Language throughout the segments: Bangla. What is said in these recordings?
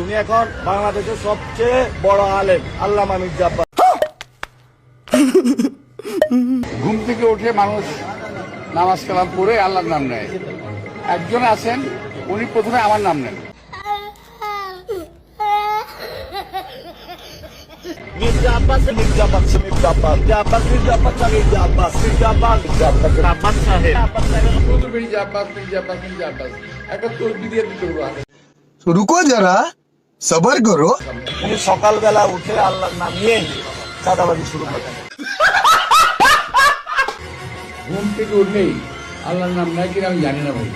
উনি এখন বাংলাদেশের সবচেয়ে বড় আলেম আল্লামা মির্জা আব্বাস। ঘুম থেকে উঠে মানুষ নামাজ কালাম পড়ে আল্লাহর নাম নেয়। একজন আছেন উনি প্রথমে আমার নাম নেন। মির্জা আব্বাস মির্জা আব্বাস মির্জা আব্বাস মির্জা আব্বাস মির্জা আব্বাস মির্জা আব্বাস মির্জা আব্বাস আব্বাস সাহেব মির্জা আব্বাস মির্জা আব্বাস মির্জা আব্বাস একটা তসবিহ দিয়ে দিতে হবে। रुको जरा सबर करो। উনি সকালবেলা উঠে আল্লাহর নাম নিয়ে চাঁদাবাজি শুরু করেন। ঘুম থেকে উঠেই আল্লাহর নাম নেয় কিনা আমি জানি না ভাই,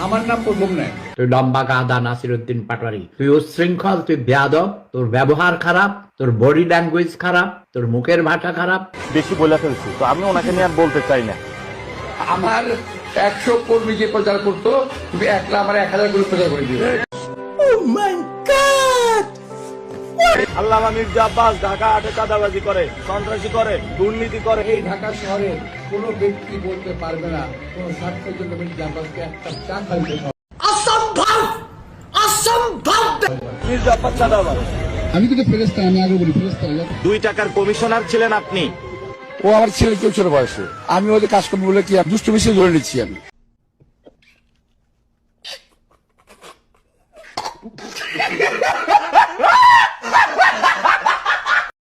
আমার নাম প্রথম নেয়। তুই লম্বা গাদা নাসিরউদ্দিন পাটোয়ারি, তুই উচ্ছৃঙ্খল, তুই বেয়াদব, তোর ব্যবহার খারাপ, তোর বডি ল্যাঙ্গুয়েজ খারাপ, তোর মুখের ভাষা খারাপ। বেশি বলে ফেলছি তো আমি ওনাকে নিয়ে আর বলতে চাই না। আমার 100 কর্মী যে প্রচার করতো, তুমি একলা আমার 1000 করে প্রচার করে দিবে। আল্লামা মির্জা আব্বাস ঢাকা আটে চাঁদাবাজি করে, সন্ত্রাসী করে, দুর্নীতি করে। এই ঢাকা শহরে কোনো ব্যক্তি বলতে পারবে না কোন স্বার্থের জন্য মির্জা আব্বাসকে একটা চা খাইতে হবে। মির্জা আব্বাস চাঁদাবাজ। আমি কিন্তু ফেরেশতা, আমি আগে বলি ফেরেশতা। 2 টাকার কমিশনার ছিলেন আপনি। ও আমার ছেলে কেউ ছোট বয়সে, আমি ওদের কাজ করবো বলে কি দুষ্ট মিশে ধরে নিচ্ছি আমি।